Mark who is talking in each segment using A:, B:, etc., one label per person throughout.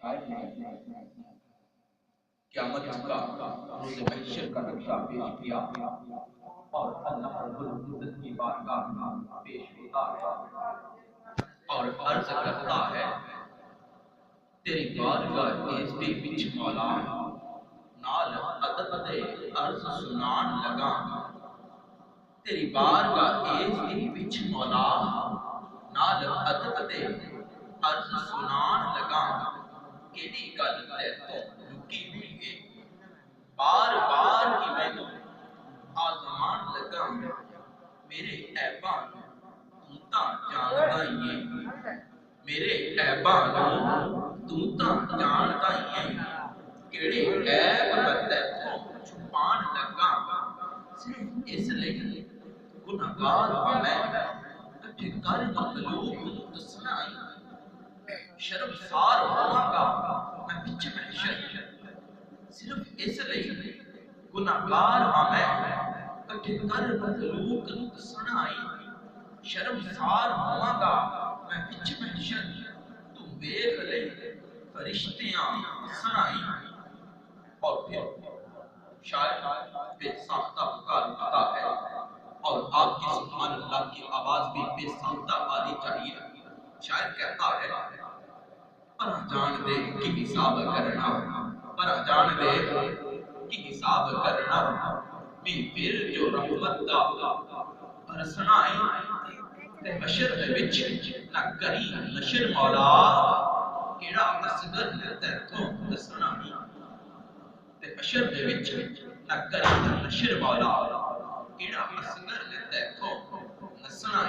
A: قیامت کا روز محشر کا نقشہ پیش کیا اور اللہ رب العزت کی بارگاہ میں پیش ہوتا ہے اور عرض کرتا ہے تیری بارگاہ اس بھی بچ مولا نال عدد عرض سنان لگا تیری بارگاہ اس بھی بچ مولا نال عدد عرض سنان لگا کیڑی گل تے تو لکی ہوئی ہے بار بار کی میں آزمان لگا میرے عیبان تو تا جاندا ہی ہے میرے عیبان تو تا جاندا ہی ہے کیڑے عیب تے تو چھپان لگا صرف اس لیے گناہگار ہوں میں کٹھے کر مخلوق دسنا شرمسار ہوا گا میں بچ محشر صرف اس لیے گناہگار ہاں میں کٹھے کر مخلوق دسنا شرمسار ہوا گا میں بچ محشر تو ویکھ لے فرشتیاں سنائی اور پھر شاید بے ساختہ پکار اٹھتا ہے اور آپ کی سبحان اللہ کی آواز بھی بے ساختہ آنی چاہیے شاید کہتا ہے پر جان دے کی حساب کرنا پر جان دے کی حساب کرنا بھی پھر جو رحمت دا برسنا تے حشر دے وچ نہ کری نشر مولا کیڑا اصغر تے تو دسنا تے حشر دے وچ نہ کری نشر مولا کیڑا اصغر تے تو نسنا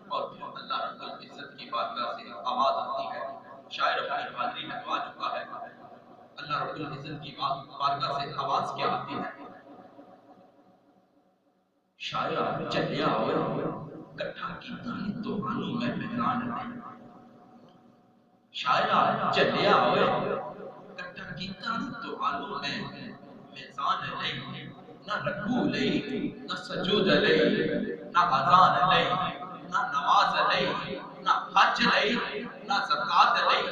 A: اور پھر اللہ رب العزت کی بارگاہ سے آواز آتی ہے شاعر اپنی حاضری لگوا چکا ہے اللہ رب العزت کی بارگاہ سے آواز کیا آتی ہے شاعر چلیا ہوئے کٹھا کیتا تو آنو میں میدان نہیں شاعر چلیا ہوئے کٹھا کیتا تو آنو میں میزان نہیں نہ رکوع لئی نہ سجود لئی نہ اذان لئی نہ نماز لئی نہ حج لئی نہ زکات لئی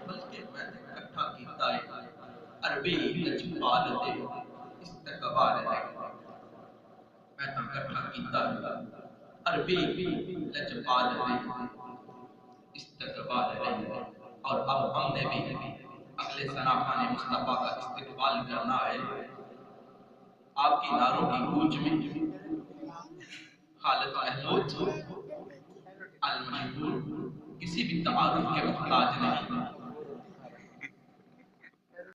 A: بلکہ میں نے اکٹھا کیتا ہے عربی اجمال دے استقبال لئی میں نے اکٹھا کیتا ہے عربی اجمال دے استقبال لئی اور اب ہم نے بھی اگلے سناخان مصطفیٰ کا استقبال کرنا ہے آپ کی ناروں کی گونج میں خالد محمود المشہور کسی بھی تعارف کے محتاج نہیں